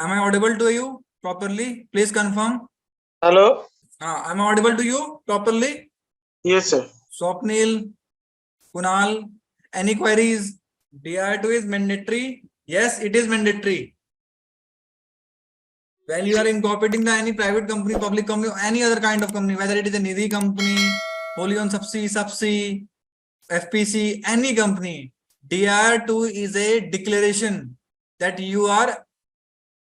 Am I audible to you properly? Please confirm. Hello? Am I audible to you properly? Yes, sir. Swapnil, Kunal, any queries? DR2 is mandatory. Yes, it is mandatory. When you are incorporating any private company, public company, or any other kind of company, whether it is a Nidhi company, wholly owned subsidiary, FPC, any company, DR2 is a declaration that you are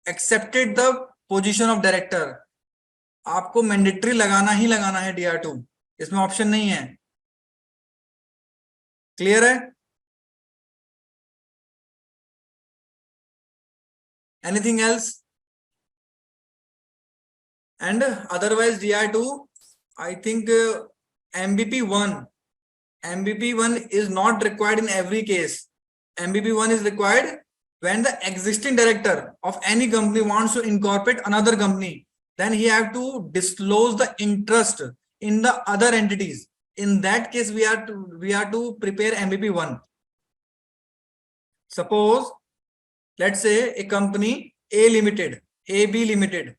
accepted the position of director. आपको mandatory लगाना ही लगाना है DR2, इसमें option नहीं है. Clear है? Anything else? And otherwise DR2, I think MBP1 is not required in every case. MBP1 is required when the existing director of any company wants to incorporate another company, then he have to disclose the interest in the other entities. In that case, we are to prepare MBP1. Suppose, let's say a company A Limited, AB Limited.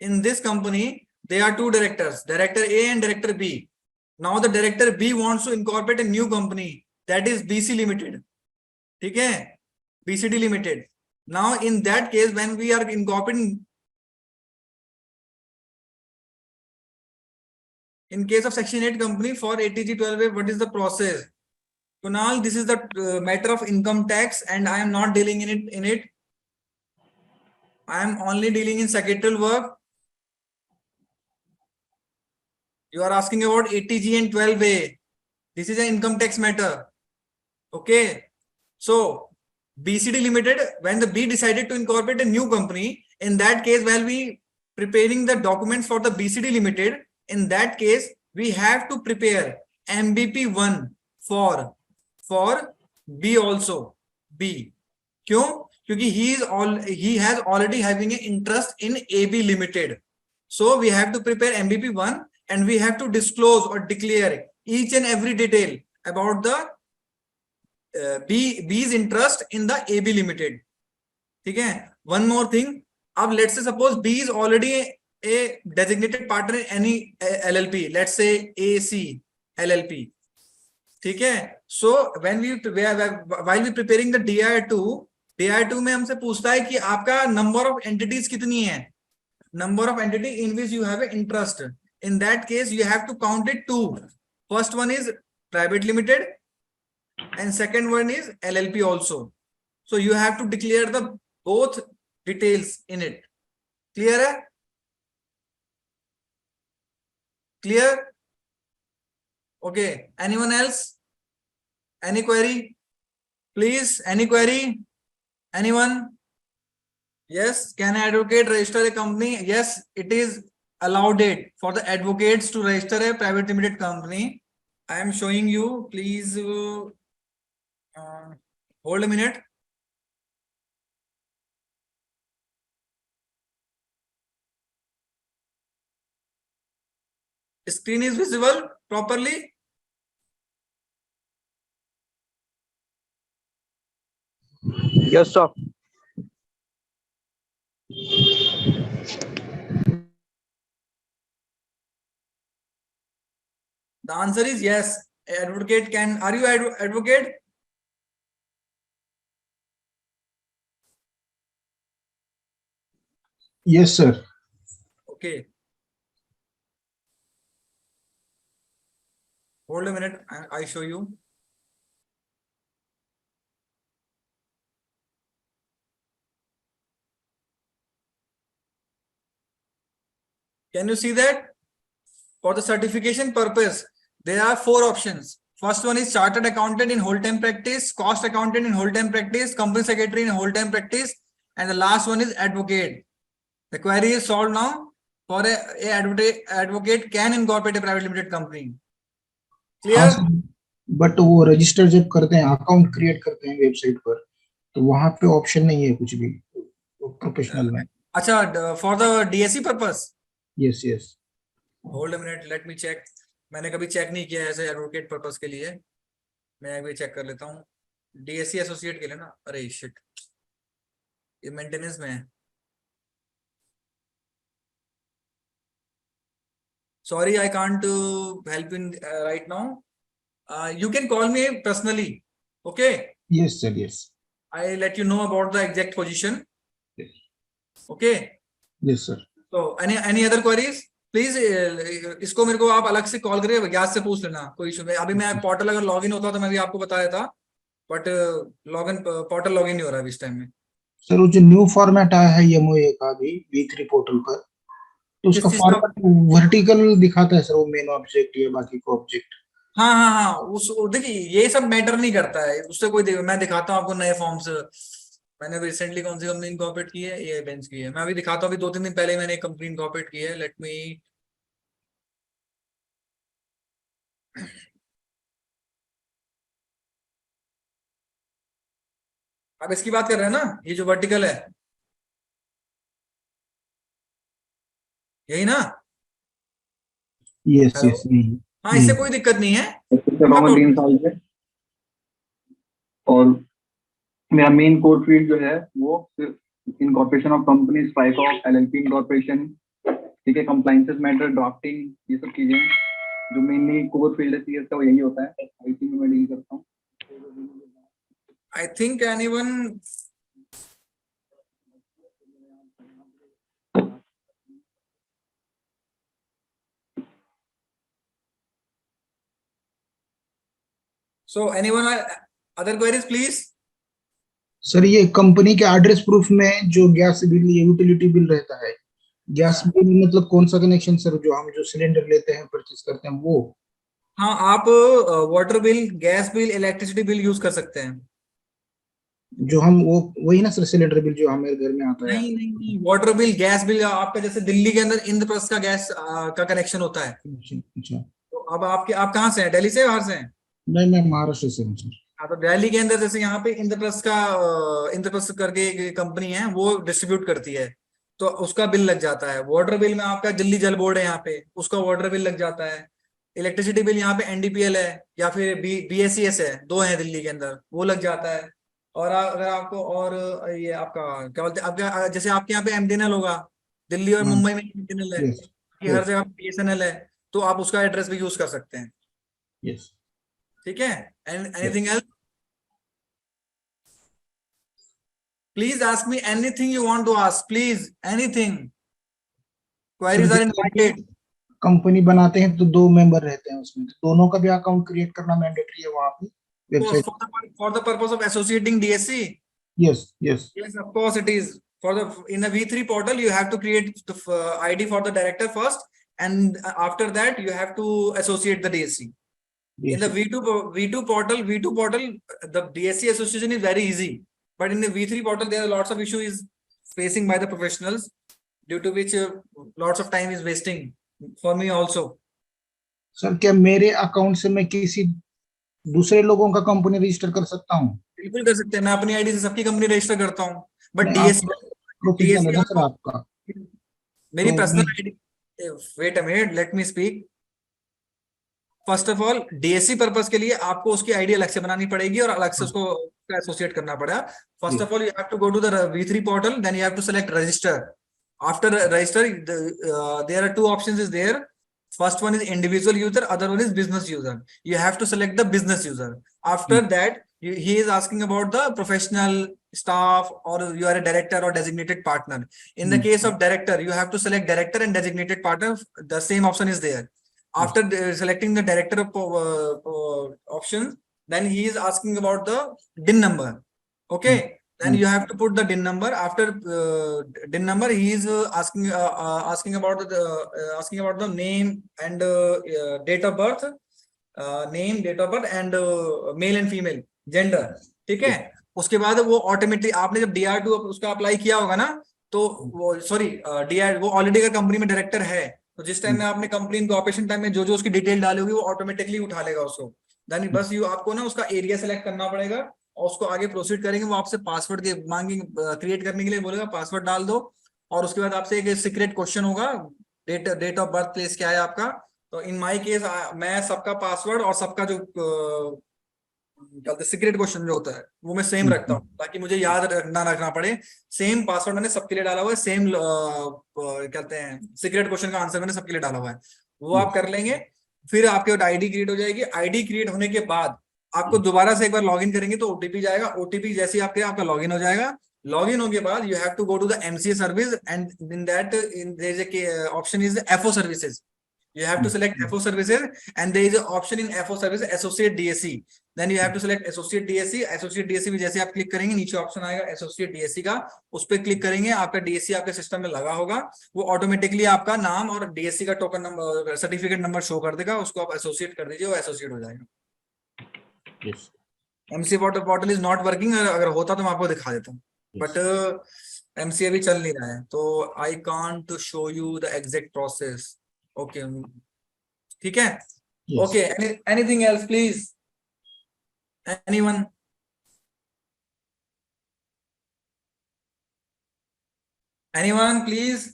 In this company, there are two directors, Director A and Director B. Now the Director B wants to incorporate a new company, that is BC Limited. Okay? BCD Limited. Now in that case, when we are incorporating, in case of Section 8 company for ATG 12A, what is the process? Kunal, this is the matter of income tax and I am not dealing in it. I am only dealing in secretarial work. You are asking about ATG and 12A. This is an income tax matter. Okay. So BCD Limited, when the B decided to incorporate a new company, in that case, while we preparing the documents for the BCD Limited, in that case, we have to prepare MBP1 for B also. B. क्यों? क्योंकि he has already having an interest in AB Limited. So we have to prepare MBP1 and we have to disclose or declare each and every detail about the B's interest in the AB Limited. ठीक है? One more thing. अब let's say suppose B is already a designated partner in any LLP. Let's say AC LLP. ठीक है? So when while we preparing the DI2 में हमसे पूछता है कि आपका number of entities कितनी है? Number of entity in which you have an interest. In that case, you have to count it two. First one is private limited and second one is LLP also. So you have to declare the both details in it. Clear hai? Clear? Okay. Anyone else? Any query? Please, any query? Anyone? Yes. Can an advocate register a company? Yes, it is allowed it for the advocates to register a private limited company. I am showing you. Please hold a minute. Screen is visible properly? Yes, sir. The answer is yes. Advocate can. Are you advocate? Yes, sir. Okay. Hold a minute. I show you. Can you see that? For the certification purpose, there are 4 options. First one is chartered accountant in whole time practice, cost accountant in whole time practice, company secretary in whole time practice, and the last one is advocate. The query is solved now. For a advocate can incorporate a private limited company. Clear? But वो register जब करते हैं, account create करते हैं website पर, तो वहां पे ऑप्शन नहीं है कुछ भी प्रोफेशनल में. अच्छा, for the DSC purpose. Yes yes. Hold a minute, let me check. मैंने कभी चेक नहीं किया ऐसे एडवोकेट पर्पस के लिए. मैं अभी चेक कर लेता हूँ. डीएससी एसोसिएट के लिए ना. अरे शिट, ये मेंटेनेंस में है. sorry, I can't help in right now. You can call me personally. Okay, Yes, sir. Yes. I'll let you know about the exact position. Yes. Okay. Yes, sir. So any other queries? Please इसको मेरे को आप अलग से call करिए, gas से पूछ लेना, कोई इशू नहीं। अभी मैं पोर्टल अगर लॉगिन होता तो मैं भी आपको बताया था, बट लॉगिन पोर्टल लॉगिन नहीं हो रहा है इस टाइम में। सर वो जो न्यू फॉर्मेट आया है एमओए का भी V3 पोर्टल पर, तो किस उसका चीज का? फॉर्मेट वर्टिकल दिखाता है सर, वो मेन ऑब्जेक्ट या बाकी को ऑब्जेक्ट। हाँ हाँ हाँ, उस देखिए ये सब मैटर नहीं करता है, उससे कोई मैं दिखाता हूँ आपको नए फॉर्म्स। मैंने अभी रिसेंटली कौन सी कंपनी इनकॉर्पोरेट की है, ये बेंच की है। मैं अभी दिखाता हूँ, अभी 2-3 दिन पहले मैंने एक कंपनी इनकॉर्पोरेट की है। लेट मी, आप इसकी बात कर रहे हैं ना, ये जो वर्टिकल है, यही ना? यस हेलो, यस, यही हाँ, यही। इससे कोई दिक्कत नहीं है। चलाऊंगा हाँ, 3 साल से। और मेरा मेन कोर फील्ड जो है वो सिर्फ incorporation of company, spike of LLP incorporation, ठीक है, कंप्लाइंसेस मैटर, ड्राफ्टिंग, ये सब चीजें हैं जो मेनली कोर फील्ड है सीएस का, वो यही होता है। आईटी में मैं डील करता हूँ। I think anyone, so anyone other queries please? Sir ये कंपनी के एड्रेस प्रूफ में जो गैस बिल या यूटिलिटी बिल रहता है, गैस हाँ बिल मतलब कौन सा कनेक्शन सर, जो हम जो सिलेंडर लेते हैं परचेज करते हैं वो? हाँ, आप water bill, gas bill, electricity bill use कर सकते हैं। जो हम वो वही ना सर, सिलेंडर बिल जो हमारे घर में आता है? नहीं नहीं नहीं, वाटर बिल, गैस बिल आपका जैसे दिल्ली के अंदर इंद्रप्रस्थ का गैस का कनेक्शन होता है। अच्छा अच्छा। तो अब आपके, आप कहाँ से हैं, दिल्ली से, बाहर से हैं? नहीं, मैं महाराष्ट्र से हूँ सर। हाँ, तो दिल्ली के अंदर जैसे यहाँ पे इंद्रप्रस्थ का, इंद्रप्रस्थ करके एक कंपनी है, वो डिस्ट्रीब्यूट करती है, तो उसका बिल लग जाता है। वाटर बिल में आपका दिल्ली जल बोर्ड है यहाँ पे, उसका वाटर बिल लग जाता है। इलेक्ट्रिसिटी बिल यहाँ पे एनडीपीएल है, या फिर बीएसईएस है, 2 है दिल्ली के अंदर, वो लग जाता है। और अगर आपको, और ये आपका क्या बोलते हैं, आपका जैसे आपके यहाँ पे एमटीएनएल होगा, दिल्ली और हाँ। मुंबई में एमटीएनएल है, यस कि हर यस जगह बीएसएनएल है, तो आप उसका एड्रेस भी यूज कर सकते हैं। यस ठीक है, and yes. Anything else? Please ask me anything you want to ask. Please, anything. Sir Queries are जैसे invited. कंपनी बनाते हैं तो 2 मेंबर रहते हैं उसमें, तो दोनों का भी अकाउंट क्रिएट करना मैंडेटरी है वहां पे Of course, website? for the purpose of associating DSC. Yes yes. Yes, of course it is. For the in the V3 portal, you have to create the ID for the director first, and after that you have to associate the DSC. In the V2 portal, the DSC association is very easy. But in the V3 portal, there are lots of issues facing by the professionals, due to which lots of time is wasting for me also. Sir क्या मेरे account से मैं किसी दूसरे लोगों का company register कर सकता हूँ? बिल्कुल कर सकते हैं, मैं अपनी आईडी से सबकी कंपनी रजिस्टर करता हूँ, बट नहीं, डीएससी, आपका प्रोफेशनल है डीएससी ना सर आपको, आपका? मेरी तो मैं, personal ID, wait a minute, let me speak. First of all, DSC purpose के लिए आपको उसकी आईडी अलग से बनानी पड़ेगी और अलग से उसको एसोसिएट करना पड़ेगा। First of all, you have to go to the V3 portal, then you have to select register. After register, there are 2 options is there. First one is individual user, other one is business user. You have to select the business user. After that, he is asking about the professional staff, or you are a director or designated partner. In the case of director, you have to select director and designated partner. The same option is there. After selecting the director option, then he is asking about the DIN number. Okay, then you have to put the DIN number. After DIN number, he is asking about the name and date of birth, name, date of birth, and male and female gender. ठीक है, उसके बाद वो automatic, आपने जब DR2 उसका apply किया होगा ना, तो वो, सॉरी, DR वो ऑलरेडी अगर कंपनी में डायरेक्टर है, तो जिस टाइम में आपने कंपनी इनकॉर्पोरेशन टाइम में जो जो उसकी डिटेल डाली होगी, वो ऑटोमेटिकली उठा लेगा उसको। देन बस यू आपको ना उसका एरिया सेलेक्ट करना पड़ेगा, और उसको आगे प्रोसीड करेंगे। वो आपसे पासवर्ड के मांगेंगे, क्रिएट करने के लिए बोलेगा, पासवर्ड डाल दो, और उसके बाद आपसे एक सीक्रेट क्वेश्चन होगा, डेट ऑफ बर्थ, प्लेस क्या है आपका। तो इन माय केस, मैं सबका पासवर्ड और सबका जो सीक्रेट क्वेश्चन जो होता है, वो मैं सेम रखता हूँ, ताकि मुझे याद रखना पड़े। सेम पासवर्ड मैंने सबके लिए डाला हुआ है, सेम कहते हैं सीक्रेट क्वेश्चन का आंसर मैंने सबके लिए डाला हुआ है। वो आप कर लेंगे। फिर आपके आईडी क्रिएट हो जाएगी। आईडी क्रिएट होने के बाद आपको दोबारा से एक बार लॉगिन करेंगे तो ओटीपी जाएगा। ओटीपी जैसे ही आपके आपका लॉगिन हो जाएगा। लॉगिन होने के बाद you have to go to the MCA service and in that in there is a option is FO services. You have to select FO services and there is an option in FO services associate DSC. Then you have to select associate DSC. Associate DSC में जैसे आप click करेंगे नीचे option आएगा associate DSC का, उस पर click करेंगे, आपका DSC आपके सिस्टम में लगा होगा, वो ऑटोमेटिकली आपका नाम और DSC का token number certificate number show कर देगा, उसको आप एसोसिएट कर दीजिए, वो एसोसिएट हो जाएगा। Yes. MCA portal is not working, अगर होता तो मैं आपको दिखा देता हूँ, बट एमसीए अभी चल नहीं रहा है तो I can't show you the exact process. Okay, ठीक है। Yes. Okay, anything else please, anyone? Anyone please?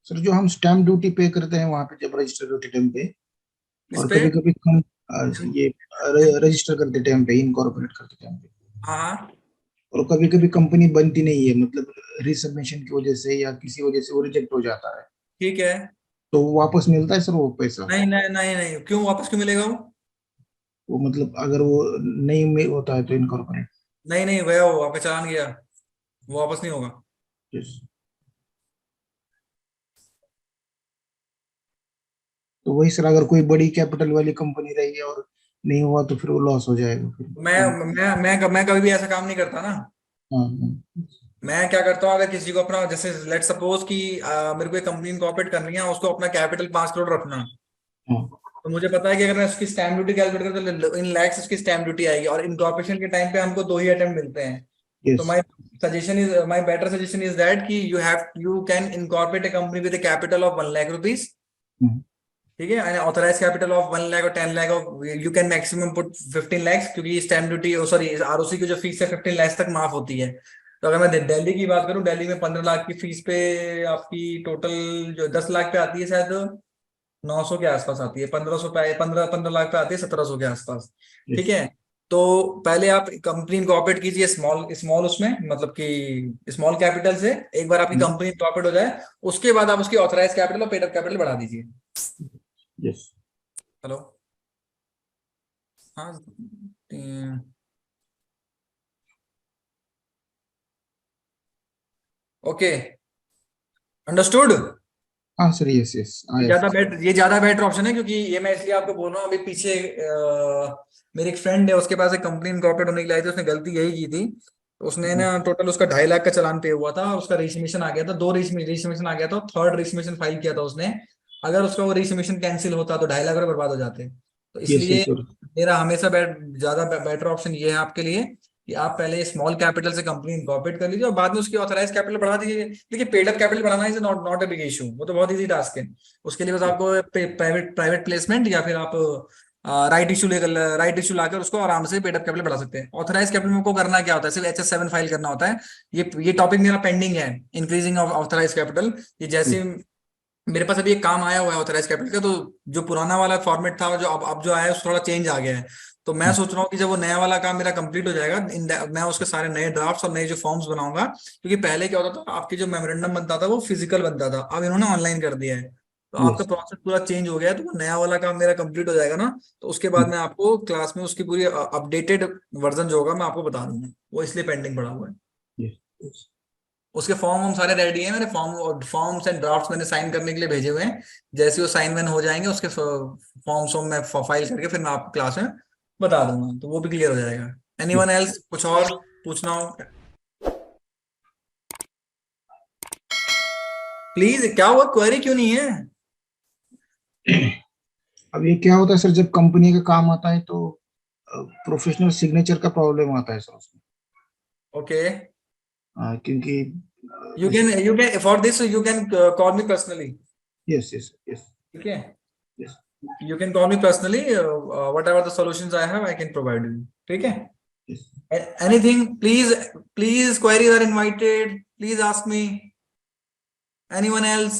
Sir जो हम स्टैम्प ड्यूटी पे करते हैं वहां पे जब रजिस्टर होते टाइम पे, इस और पे कभी कभी हम ये रजिस्टर करते टाइम पे, इनकॉर्पोरेट करते टाइम पे, हाँ और कभी कभी कंपनी बनती नहीं है, मतलब रिसबमिशन की वजह से या किसी वजह से वो रिजेक्ट हो जाता है, ठीक है। तो वापस मिलता है सर वो पैसा? नहीं नहीं नहीं नहीं, क्यों वापस क्यों मिलेगा वो मतलब अगर वो नहीं में होता है तो इनकॉर्पोरेट। नहीं नहीं गया, वो आपका चालान गया, वो वापस नहीं होगा। यस। तो वही सर, अगर कोई बड़ी कैपिटल वाली कंपनी रही और नहीं हुआ तो फिर वो लॉस हो जाएगा फिर। मैं कभी भी ऐसा काम नहीं करता ना। हाँ हाँ। मैं क्या करता हूँ, अगर किसी को अपना, जैसे लेट सपोज कि मेरे को एक कंपनी इनकॉर्पोरेट करनी है, उसको अपना कैपिटल 5 करोड़ रखना, हाँ। तो मुझे पता है कि अगर मैं उसकी स्टैम्प ड्यूटी कैलकुलेट करूँ तो इन लैक्स उसकी स्टैम्प ड्यूटी आएगी, और इनकॉर्पोरेशन के टाइम पे हमको 2 ही अटेम्प्ट मिलते हैं। तो yes. My better suggestion is that कि you can incorporate a company with capital of 1 lakh rupees, ठीक है, ऑथराइज कैपिटल ऑफ 1 लाख और 10 lakh of, you can maximum put 15 lakhs, क्योंकि स्टैम्प ड्यूटी सॉरी आरओसी की जो फीस है 15 lakhs तक माफ होती है। तो अगर मैं दिल्ली की बात करूं, दिल्ली में 15 लाख की फीस पे आपकी टोटल जो 10 लाख पे आती है, शायद 900 के आसपास आती है, 1500 पे, 15 लाख पे आती है 1700 के आसपास, ठीक है। तो पहले आप कंपनी इनकॉर्पोरेट कीजिए स्मॉल स्मॉल, उसमें मतलब कि स्मॉल कैपिटल से, एक बार आपकी कंपनी इनकॉर्पोरेट हो जाए उसके बाद आप उसकी ऑथराइज कैपिटल और पेड अप कैपिटल बढ़ा दीजिए। यस। हेलो, हाँ, ओके, अंडरस्टूड। हाँ सर, यस यस आया सर। ये ज्यादा बेटर ऑप्शन है, क्योंकि ये मैं इसलिए आपको बोल रहा हूँ, अभी पीछे मेरी एक फ्रेंड है, उसके पास एक कंपनी इनकॉर्पोरेट होने के लिए आई थी, उसने गलती यही की थी। तो उसने ना टोटल उसका 2.5 लाख का चालान पे हुआ था, और उसका रजिस्ट्रेशन आ गया था, 2 रजिस्ट्रेशन आ गया था, थर्ड रजिस्ट्रेशन फाइल किया था उसने। अगर उसका वो रजिस्ट्रेशन कैंसिल होता तो 2.5 लाख रुपए बर्बाद हो जाते। तो यस इसलिए यस सर। मेरा हमेशा ज्यादा बेटर ऑप्शन ये है आपके लिए कि आप पहले स्मॉल कैपिटल से कंपनी इनकॉर्पोरेट कर लीजिए, और बाद में उसकी ऑथराइज कैपिटल बढ़ा दीजिए। देखिए, पेड अप कैपिटल बढ़ाना is not not a big issue, वो तो बहुत इजी टास्क है। उसके लिए बस आपको प्राइवेट प्लेसमेंट या फिर आप राइट इशू लाकर उसको आराम से पेड अप कैपिटल बढ़ा सकते हैं। ऑथराइज कैपिटल को करना क्या होता है, सिर्फ HS7 फाइल करना होता है। ये टॉपिक मेरा पेंडिंग है, इंक्रीजिंग ऑफ ऑथराइज कैपिटल। ये जैसे मेरे पास अभी एक काम आया हुआ है ऑथराइज कैपिटल का, तो जो पुराना वाला फॉर्मेट था, जो अब जो आया है, उसमें थोड़ा चेंज आ गया है। तो मैं सोच रहा हूँ कि जब वो नया वाला काम मेरा कंप्लीट हो जाएगा, मैं उसके सारे नए ड्राफ्ट्स और नए जो फॉर्म्स बनाऊंगा, क्योंकि पहले क्या होता था, आपकी जो मेमोरेंडम बनता था वो फिजिकल बनता था, अब इन्होंने ऑनलाइन कर दिया है। तो आपका यस। प्रोसेस पूरा चेंज हो गया है, तो वो नया वाला काम मेरा कंप्लीट हो जाएगा ना, तो उसके बाद मैं आपको क्लास में उसकी पूरी अपडेटेड वर्जन जो होगा मैं आपको बता दूंगा। वो इसलिए पेंडिंग पड़ा हुआ है। यस। उसके फॉर्म हम सारे रेडी हैं, मैंने फॉर्म्स एंड ड्राफ्ट्स मैंने साइन करने के लिए भेजे हुए हैं। जैसे वो साइन वैन हो जाएंगे, उसके फॉर्म्स मैं फाइल करके फिर मैं आपको क्लास में बता दूंगा, तो वो भी क्लियर हो जाएगा। एनीवन एल्स, कुछ और पूछना हो प्लीज? क्या हुआ, क्वेरी क्यों नहीं है? अब ये क्या होता है सर, जब कंपनी का काम आता है तो प्रोफेशनल सिग्नेचर का प्रॉब्लम आता है सर उसमें। ओके, क्योंकि you can for this you can call me personally, yes yes yes ठीक है। Yes you can call me personally, what ever the solutions I have I can provide you, ठीक है। Yes. Anything, please, queries are invited. Please ask me. Anyone else?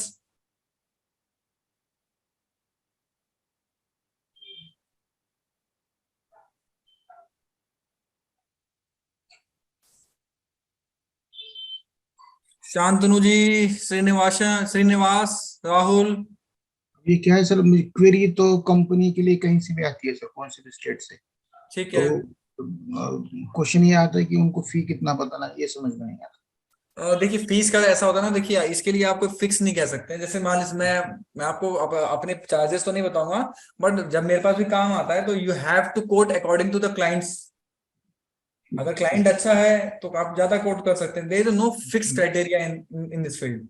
Shantanu ji, Srinivas, Rahul, ये क्या है sir, query तो company के लिए कहीं से भी आती है सर, कौन से भी स्टेट से। ठीक है। तो क्वेश्चन ये आता है कि उनको फी कितना बताना, ये समझ में नहीं आता। देखिए फीस का ऐसा होता है ना, देखिए इसके लिए आपको फिक्स नहीं कह सकते। जैसे मान लीजिए मैं आपको अपने चार्जेस तो नहीं बताऊंगा, बट जब मेरे पास भी काम आता है तो you have to quote according to the clients. अगर क्लाइंट अच्छा है तो आप ज्यादा कोट कर सकते हैं। There is no fix criteria in in this field,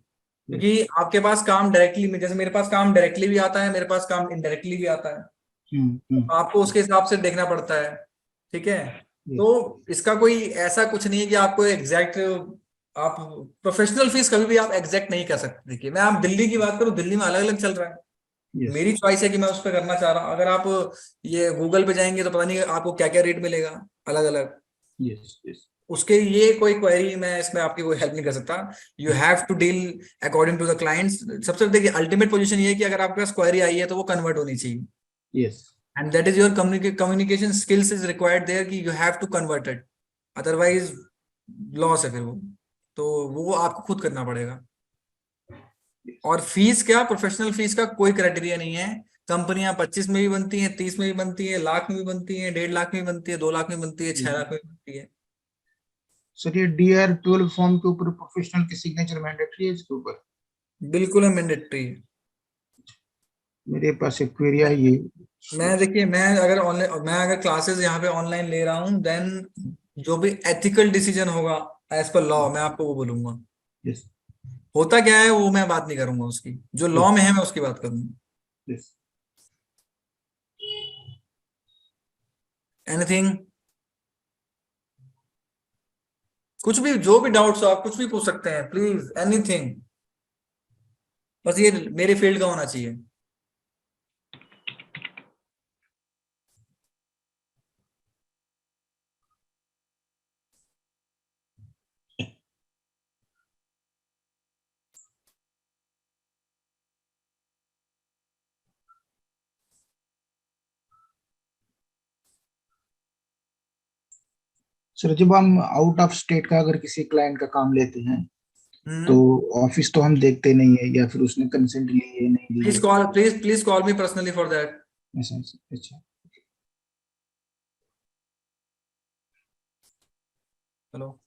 क्योंकि आपके पास काम डायरेक्टली में, जैसे मेरे पास काम डायरेक्टली भी आता है, मेरे पास काम इनडायरेक्टली भी आता है, आपको उसके हिसाब से देखना पड़ता है। ठीक है। तो इसका कोई ऐसा कुछ नहीं है कि आपको एग्जैक्ट, आप प्रोफेशनल फीस कभी भी आप एग्जैक्ट नहीं कर सकते। देखिए मैं आप दिल्ली की बात करूं, दिल्ली में अलग अलग चल रहा है, मेरी चॉइस है कि मैं उस पर करना चाह रहा हूँ। अगर आप ये गूगल पे जाएंगे तो पता नहीं आपको क्या क्या रेट मिलेगा अलग अलग। Yes yes. उसके लिए कोई क्वेरी मैं इसमें आपकी कोई हेल्प नहीं कर सकता। You have to deal according to the clients. सबसे देखिए अल्टीमेट पोजीशन ये है कि अगर आपके पास क्वेरी आई है तो वो कन्वर्ट होनी चाहिए, yes and that is your communication skills is required there कि you have to convert it, otherwise loss है फिर वो। तो वो आपको खुद करना पड़ेगा। और फीस क्या, प्रोफेशनल फीस का कोई क्राइटेरिया नहीं है। कंपनियां 25 में भी बनती हैं, 30 में भी बनती है, लाख में भी बनती है, 1.5 लाख में भी बनती है, 2 लाख में बनती है, 6 लाख में भी बनती है। सर ये DR12 फॉर्म के ऊपर प्रोफेशनल की सिग्नेचर मैंडेटरी है इसके ऊपर? बिल्कुल है, मैंडेटरी। मेरे पास एक क्वेरी आई है। मैं देखिए मैं अगर क्लासेस यहाँ पे ऑनलाइन ले रहा हूँ, देन जो भी एथिकल डिसीजन होगा एज पर लॉ मैं आपको वो बोलूंगा। यस होता क्या है वो मैं बात नहीं करूंगा उसकी, जो लॉ में है मैं उसकी बात करूंगा। यस। एनीथिंग, कुछ भी, जो भी डाउट्स हो आप कुछ भी पूछ सकते हैं, प्लीज एनीथिंग। बस ये मेरे फील्ड का होना चाहिए। सर जब हम आउट ऑफ स्टेट का अगर किसी क्लाइंट का काम लेते हैं तो ऑफिस तो हम देखते नहीं है, या फिर उसने कंसेंट ली है नहीं ली है? Please call me personally for that. ऐसा अच्छा। हेलो।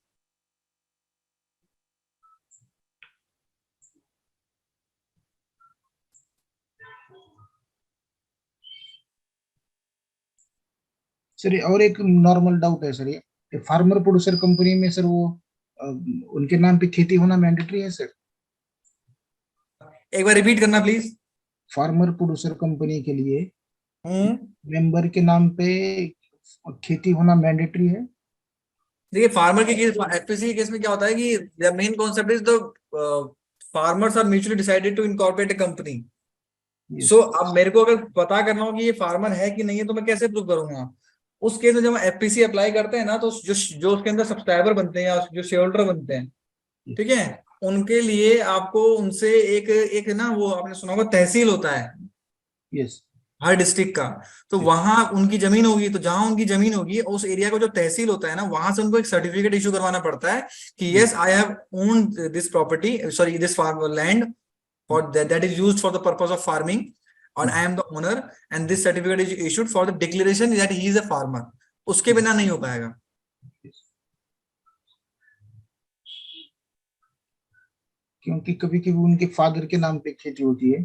सर और एक नॉर्मल डाउट है सर, ये फार्मर प्रोड्यूसर कंपनी में सर वो उनके नाम पे खेती होना मैंडेटरी है सर? एक बार रिपीट करना प्लीज। फार्मर प्रोड्यूसर कंपनी के लिए हम्म। मेंबर के नाम पे खेती होना मैंडेटरी है? देखिए फार्मर के केस, एफपीसी के केस में क्या होता है कि the main concept is the farmers are mutually decided to incorporate a company. Yes so अब मेरे को अगर पता करना हो कि ये फार्मर है कि नहीं है तो मैं कैसे प्रूव करूंगा? उस केस में जब हम एफपीसी अप्लाई करते हैं ना, तो जो जो उसके अंदर सब्सक्राइबर बनते हैं या जो शेयर होल्डर बनते हैं, ठीक है, उनके लिए आपको उनसे एक एक ना, वो आपने सुना होगा तहसील होता है यस हर डिस्ट्रिक्ट का। तो वहां उनकी जमीन होगी, तो जहां उनकी जमीन होगी उस एरिया का जो तहसील होता है ना, वहां से उनको एक सर्टिफिकेट इशू करवाना पड़ता है कि yes I have own this property, sorry this farm land for that is used for the purpose of farming, और I am the owner, and this certificate is issued for the declaration that he is a farmer. उसके बिना नहीं हो पाएगा। क्योंकि कभी कभी उनके फादर के नाम पे खेती होती है,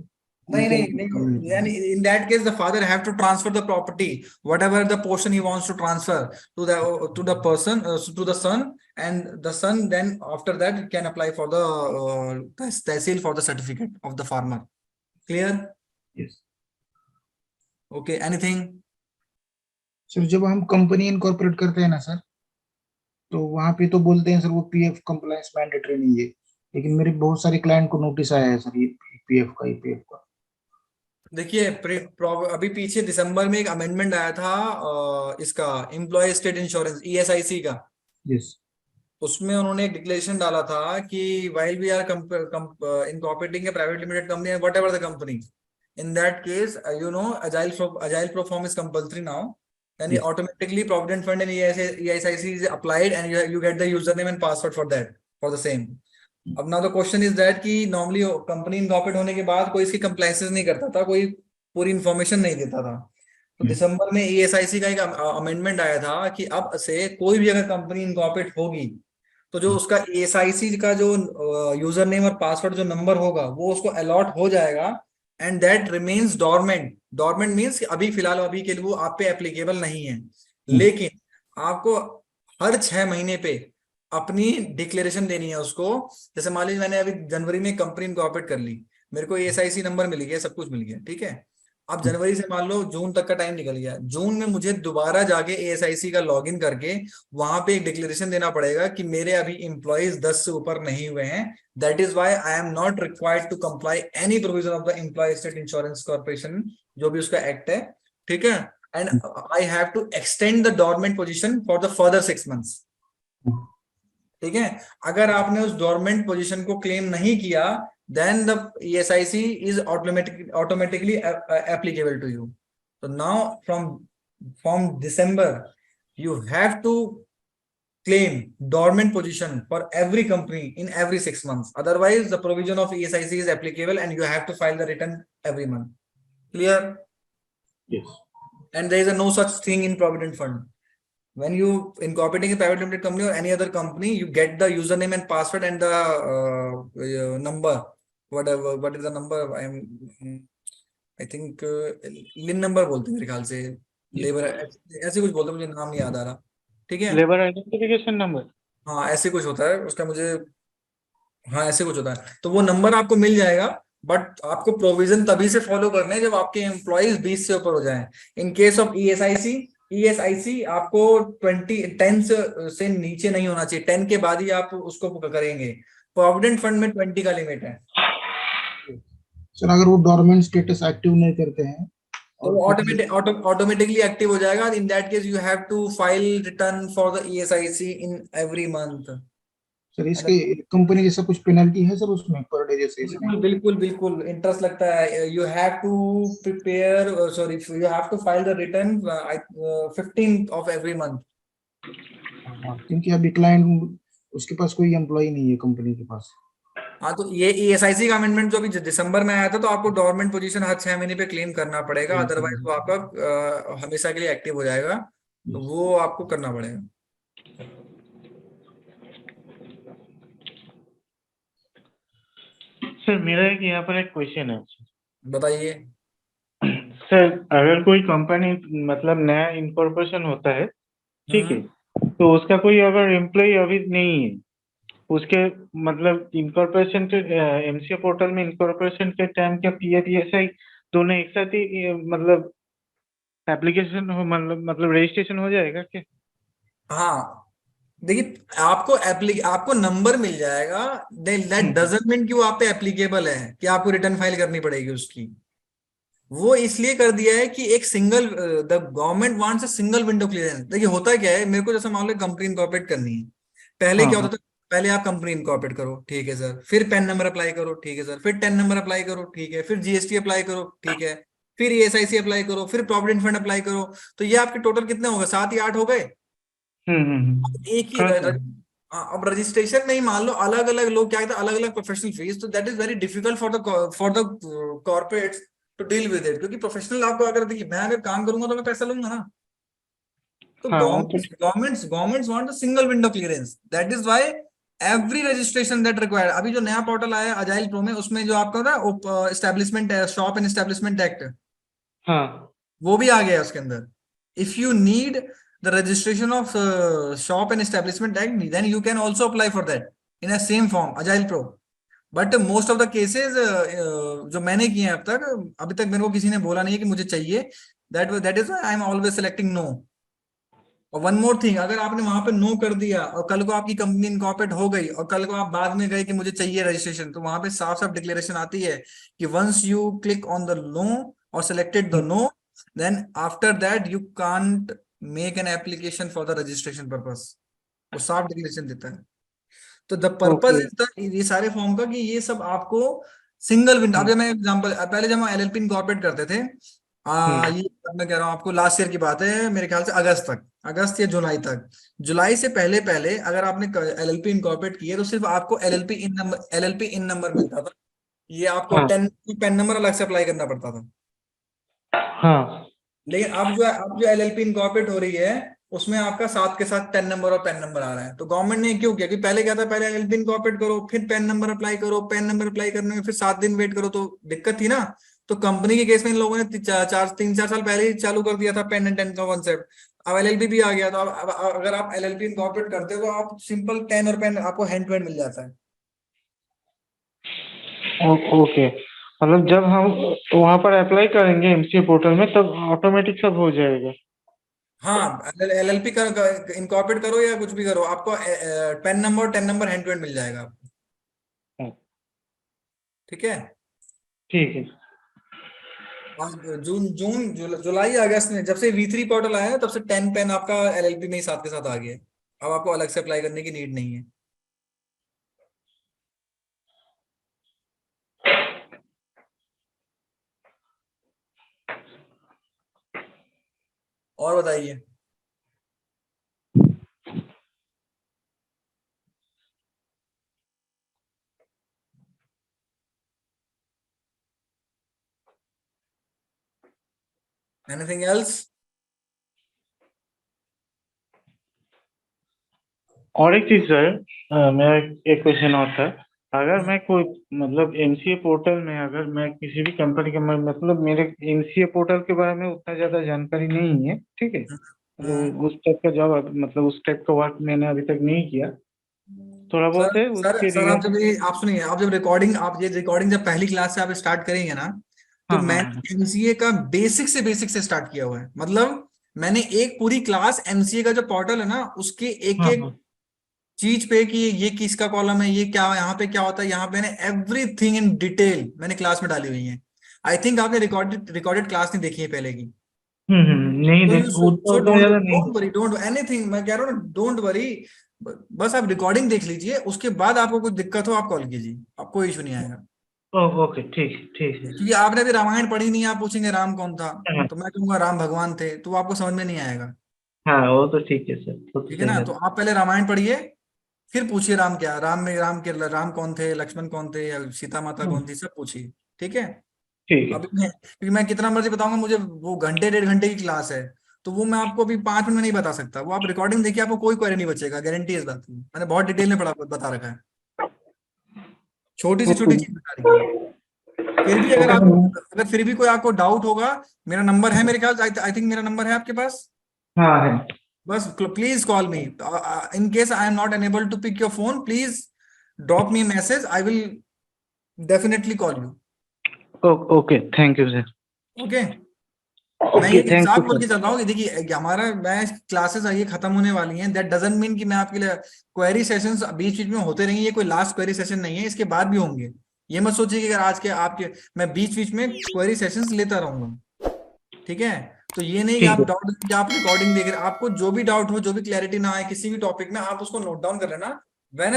नहीं उनके नहीं नाम पे काम नहीं, होता है। यानी in that case the father have to transfer the property, whatever the portion he wants to transfer to the person, to the son, and the son then after that can apply for the tehsil for the certificate of the farmer. Clear? Yes Okay, anything? Sir जब हम company incorporate करते हैं ना sir, तो वहां पे तो बोलते हैं सर वो PF कंप्लायंस मैंडेटरी नहीं है, लेकिन मेरे बहुत सारे क्लाइंट को नोटिस आया है सर ये PF का, EPF का। देखिए अभी पीछे दिसंबर में एक अमेंडमेंट आया था इसका एम्प्लॉय स्टेट इंश्योरेंस ESIC का। यस उसमें उन्होंने एक डिक्लेरेशन डाला था कि while we are incorporating a private limited company and whatever the company, in that case agile pro form is compulsory now, and yes automatically provident fund and ESIC is applied, and you get the username and password for that, for the same. अब ना the question is that कि normally company incorporate होने के बाद कोई इसकी compliances नहीं करता था, कोई पूरी इंफॉर्मेशन नहीं देता था। तो दिसंबर में ESIC का एक अमेंडमेंट आया था कि अब से कोई भी अगर कंपनी इनकॉर्पोरेट होगी तो जो उसका ESIC का जो यूजर नेम और पासवर्ड जो नंबर होगा वो उसको अलॉट हो जाएगा, and that remains dormant. Dormant means अभी फिलहाल अभी के लिए वो आप पे एप्लीकेबल नहीं है, लेकिन आपको हर 6 महीने पे अपनी डिक्लेरेशन देनी है उसको। जैसे मान लीजिए मैंने अभी जनवरी में कंपनी इनकॉर्पोरेट कर ली, मेरे को ESIC नंबर मिल गया, सब कुछ मिल गया, ठीक है। अब जनवरी से मान लो जून तक का टाइम निकल गया, जून में मुझे दोबारा जाके ESIC का लॉगिन करके वहां पे एक डिक्लेरेशन देना पड़ेगा कि मेरे अभी एम्प्लॉइज 10 से ऊपर नहीं हुए हैं। That is why I am not required to comply any provision of the employ state insurance corporation, जो भी उसका एक्ट है, ठीक है। And I have to extend the dormant position for the further 6 months, ठीक है। अगर आपने उस डोरमेंट पोजीशन को क्लेम नहीं किया, then the ESIC is automatically applicable to you. So now from December you have to claim dormant position for every company in every 6 months, otherwise the provision of ESIC is applicable and you have to file the return every month. Clear? Yes. And there is no such thing in provident fund. When you incorporating a private limited company or any other company, you get the username and password and the number, whatever, what is the number? I think लिन number बोलते हैं मेरे ख्याल से, labour ऐसे कुछ बोलते हैं, मुझे नाम नहीं याद आ रहा, ठीक है। Labour identification number. हाँ ऐसे कुछ होता है उसका, मुझे हाँ ऐसे कुछ होता है, तो वो नंबर आपको मिल जाएगा। बट आपको प्रोविजन तभी से फॉलो करने हैं जब आपके एम्प्लॉइज 20 से ऊपर हो जाएं। इन केस ऑफ ESIC आपको 10 से नीचे नहीं होना चाहिए, 10 के बाद ही आप उसको करेंगे। प्रोविडेंट फंड में 20 का लिमिट है। सर अगर वो डोरमेंट स्टेटस एक्टिव नहीं करते हैं तो वो ऑटोमेटिकली एक्टिव हो जाएगा। In that case you have to file return for the ESIC in every month. Sir इसके कंपनी जैसा कुछ पेनल्टी है सर उसमें पर डे जैसे इसमें? बिल्कुल इंटरेस्ट लगता है। You have to prepare, sorry you have to file the return 15th of every month. क्योंकि अभी क्लाइंट उसके पास कोई एम्प्लॉय नहीं है कंपनी के पास। हाँ तो ये ESIC का अमेंडमेंट जो अभी दिसंबर में आया था, तो आपको डोरमेंट पोजीशन हर 6 महीने पे क्लेम करना पड़ेगा, अदरवाइज वो आपका हमेशा के लिए एक्टिव हो जाएगा, तो वो आपको करना पड़ेगा। सर मेरा एक यहाँ पर एक क्वेश्चन है बताइए। सर। अगर कोई कंपनी मतलब नया इनकॉर्पोरेशन होता है, ठीक है, तो उसका कोई अगर एम्प्लॉय अभी नहीं है, उसके मतलब इनकॉर्पोरेशन के MCA पोर्टल में इनकॉर्पोरेशन के टाइम क्या PF ESI दोनों एक साथ ही मतलब एप्लीकेशन मतलब रजिस्ट्रेशन हो जाएगा क्या? हाँ देखिए, आपको नंबर मिल जाएगा, दैट डजंट मीन कि वो आप पे एप्लीकेबल है कि आपको रिटर्न फाइल करनी पड़ेगी उसकी। वो इसलिए कर दिया है कि एक single, the government wants a single window clearance. देखिए होता क्या है, मेरे को जैसे मान लो कंपनी इनकॉर्पोरेट करनी है, पहले क्या होता था, पहले आप कंपनी इनकॉर्पोरेट करो, ठीक है सर, फिर पैन नंबर अप्लाई करो, ठीक है सर, फिर 10 नंबर अप्लाई करो, ठीक है, फिर GST अप्लाई करो, ठीक है, फिर ESIC अप्लाई करो, फिर प्रोविडेंट फंड अप्लाई करो। तो ये आपके टोटल कितने हो गए, 7 या 8 हो गए। एक ही अब रजिस्ट्रेशन में ही मान लो अलग अलग लोग क्या कहते हैं, अलग अलग प्रोफेशनल फीस, तो that is very difficult for the corporates to deal with it. क्योंकि प्रोफेशनल आपको अगर देखिए, मैं अगर काम करूंगा तो मैं पैसा लूंगा ना। तो governments want the single window clearance, that is why every registration that required. अभी जो नया पोर्टल आया अजाइल प्रो में, उसमें जो आपका होता है establishment shop and establishment act, हाँ वो भी आ गया है उसके अंदर। If you need the registration of shop and establishment act, then you can also apply for that in a same form, Agile Pro. But most of the cases जो मैंने किए हैं अब तक, अभी तक मेरे को किसी ने बोला नहीं है कि मुझे चाहिए। that is why I am always selecting no. और वन मोर थिंग, अगर आपने वहां पे नो कर दिया और कल को आपकी कंपनी इनकॉर्पोरेट हो गई और कल को आप बाद में गए कि मुझे चाहिए रजिस्ट्रेशन, तो वहां पे साफ साफ डिक्लेरेशन आती है कि once you click on the no और selected the no, then after that you can't make an application for the registration purpose. वो साफ डिक्लेरेशन देता है। तो द पर्पस इज द ये सारे फॉर्म का कि ये सब आपको सिंगल विंडो। अब मैं एग्जांपल, पहले जब हम LLP इनकॉर्पोरेट करते थे, ये मैं कह रहा हूँ आपको, लास्ट ईयर की बात है मेरे ख्याल से, अगस्त या जुलाई तक, जुलाई से पहले पहले अगर आपने एलएलपी इनकॉर्पोरेट की है तो सिर्फ आपको एलएलपी इन नंबर मिलता था। ये आपको हाँ 10 पेन नंबर अलग से अप्लाई करना पड़ता था। हाँ। लेकिन अब जो एलएलपी इनकॉर्पोरेट हो रही है उसमें आपका साथ के साथ 10 नंबर और पेन नंबर आ रहा है। तो गवर्नमेंट ने क्यों किया कि पहले क्या था, पहले एलएलपी इनकॉर्पोरेट करो फिर पेन नंबर अप्लाई करो, पेन नंबर अप्लाई करने में फिर 7 दिन वेट करो, तो दिक्कत थी ना। तो कंपनी के केस में इन लोगों ने 3-4 साल पहले ही चालू कर दिया था पेन एंड 10 का कॉन्सेप्ट। अब एलएलपी भी आ गया, तो अब अगर आप एलएलपी इनकॉर्पोरेट करते हो तो आप सिंपल पेन और पेन आपको हैंड टू हैंड मिल जाता है। ओके, मतलब जब हम वहाँ पर अप्लाई करेंगे एमसीए पोर्टल में तब ऑटोमेटिक सब हो जाएगा। हाँ, एलएलपी इनकॉर्पोरेट करो या कुछ भी करो, आपको PAN number 10 number hand to hand मिल जाएगा आपको। हाँ, ठीक है। ठीक है। जुलाई अगस्त में जब से V3 पोर्टल आया है तब से 10 पेन आपका एलएलपी में ही साथ के साथ आ गया है। अब आपको अलग से अप्लाई करने की नीड नहीं है। और बताइए। Anything else? और एक चीज सर, मेरा एक क्वेश्चन और था। अगर मैं कोई मतलब एमसीए पोर्टल में अगर मैं किसी भी कंपनी का मतलब मेरे एमसीए पोर्टल के बारे में उतना ज्यादा जानकारी नहीं है, ठीक है, मतलब उस टाइप का जॉब मतलब उस टाइप का वर्क मैंने अभी तक नहीं किया, थोड़ा सर बहुत है सर उसके सर आप रिगार्ड। जब ये आप सुनिए, आप जब रिकॉर्डिंग आप ये रिकॉर्डिंग जब पहली क्लास से आप स्टार्ट करेंगे ना, तो हाँ हाँ हाँ। मैंने एमसीए का बेसिक से स्टार्ट किया हुआ है। मतलब मैंने एक पूरी क्लास एमसीए का जो पोर्टल है ना उसके एक हाँ एक हाँ। चीज पे कि ये किसका कॉलम है, ये क्या यहाँ पे क्या होता है, यहाँ पे मैंने एवरीथिंग इन डिटेल मैंने क्लास में डाली हुई है। आई थिंक आपने रिकॉर्डेड रिकॉर्डेड क्लास नहीं देखी है पहले की। नहीं तो देख यू उतना सो उतना डोंट ज्यादा नहीं। डोंट वरी, डोंट एनीथिंग, मैं कह रहा हूँ ना, डोंट वरी। बस आप रिकॉर्डिंग देख लीजिए, उसके बाद आपको कुछ दिक्कत हो आप कॉल कीजिए, आपको इशू नहीं आएगा। ओके, ठीक ठीक है। क्योंकि आपने अभी रामायण पढ़ी नहीं है, आप पूछेंगे राम कौन था, हाँ तो मैं कहूंगा राम भगवान थे, तो वो आपको समझ में नहीं आएगा। हाँ, वो तो ठीक है सर, वो तो ठीक है सही ना, है। तो आप पहले रामायण पढ़िए, फिर पूछिए राम क्या, राम कौन थे, लक्ष्मण कौन थे, या सीता माता हम्म, कौन थी, सब पूछिए। ठीक है। ठीक है। अभी मैं, क्योंकि मैं कितना मर्जी बताऊंगा, मुझे वो घंटे 1.5 घंटे की क्लास है, तो वो मैं आपको अभी 5 मिनट में नहीं बता सकता। वो आप रिकॉर्डिंग देखिए, आपको कोई क्वेरी नहीं बचेगा, गारंटी है इस बात की, मैंने बहुत डिटेल में बता रखा है, छोटी से ओके छोटी चीज बता रखी है। फिर भी अगर ओके। आपको, अगर फिर भी कोई आपको डाउट होगा, मेरा नंबर है मेरे ख्याल, आई थिंक मेरा नंबर है आपके पास। हाँ है। बस please call me, in case I am not unable to pick your phone, please drop me message, I will definitely call you. Okay, thank you sir. Okay. मैं ये ओके, एक thank साथ यू बोल सर। के चल रहा हूँ कि देखिए हमारा मैं क्लासेस ये खत्म होने वाली हैं, दैट डजंट मीन कि मैं आपके लिए क्वेरी सेशंस बीच बीच में होते रहेंगे, ये कोई लास्ट क्वेरी सेशन नहीं है, इसके बाद भी होंगे। ये मत सोचिए कि अगर आज के आपके मैं बीच बीच में क्वेरी सेशंस लेता रहूंगा। ठीक है। तो ये नहीं कि ठीक आप है। डाउट कि आप रिकॉर्डिंग देख रहे हैं, आपको जो भी डाउट हो, जो भी क्लैरिटी ना आए किसी भी टॉपिक में, आप उसको नोट डाउन कर लेना। वेन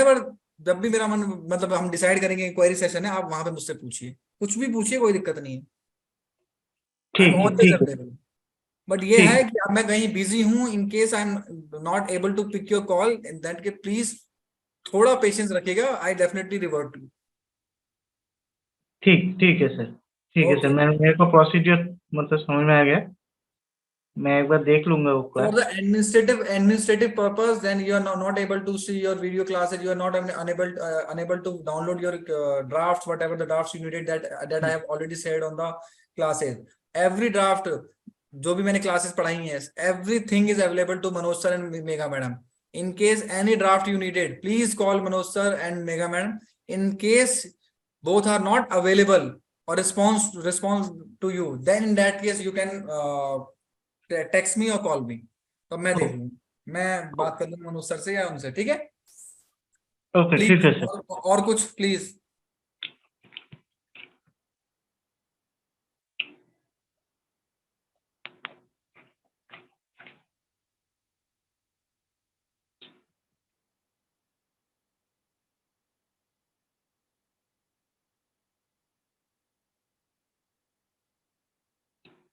जब भी मेरा मन, मतलब हम डिसाइड करेंगे क्वेरी सेशन है, आप वहां पे मुझसे पूछिए, कुछ भी पूछिए, कोई दिक्कत नहीं है। आई एम ठीक है। ऑलवेज ठीक है। अवेलेबल। बट ये ठीक है है। कि अब मैं कहीं बिजी हूं, in case I am not able to pick your call, in that case please थोड़ा पेशेंस रखिएगा, आई डेफिनेटली रिवर्ट टू। ठीक ठीक है सर। ठीक है सर, ओके। मैं मेरे को प्रोसीजर मतलब समझ में आ गया। मैं एक बार देख लूंगा वो For class. the administrative purpose, then you are not able to see your video classes, you are not unable to download your drafts, whatever the drafts you needed, that I have already said on the classes. Every draft जो भी मैंने classes पढ़ाई हैं, everything is available to Manoj sir and Megha madam. In case any draft you needed, please call Manoj sir and Megha madam. In case both are not available or response to you, then in that case you can text me और call मी, तो मैं देख लूंगा, मैं बात कर लूंगा Manoj sir से या उनसे। ठीक है। ओके, ठीक प्लीज है सर। और कुछ प्लीज।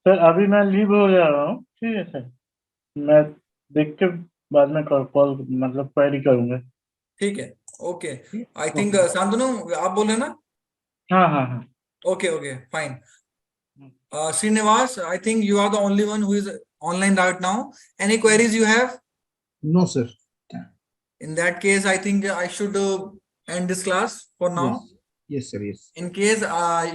सर अभी मैं लीव हो जा रहा हूँ, ठीक है सर। मैं देख के बाद में कॉल मतलब क्वेरी करूंगा। ठीक है, ओके। आई थिंक शांतनु आप बोले ना? हाँ हाँ हाँ। Okay, okay, fine. Srinivas, I think you are the only one who is online right now. Any queries you have? No, sir. In that case, I think I should end this class for now. Yes. Yes, sir. Yes. In case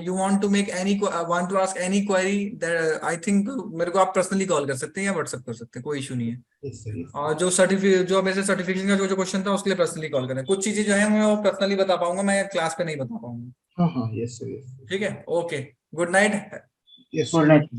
you want to make any want to ask any query, that I think मेरे को आप personally call कर सकते हैं या WhatsApp कर सकते हैं, कोई इशू नहीं है। Yes, sir. Yes. और जो मेरे सर्टिफिकेशन का जो क्वेश्चन था उसके लिए पर्सनली कॉल करें। कुछ चीजें जो है मैं वो पर्सनली बता पाऊंगा, मैं क्लास पे नहीं बता पाऊंगा। हाँ हाँ, yes, sir. Yes. ठीक है, okay, good night. Yes, good sir. Night.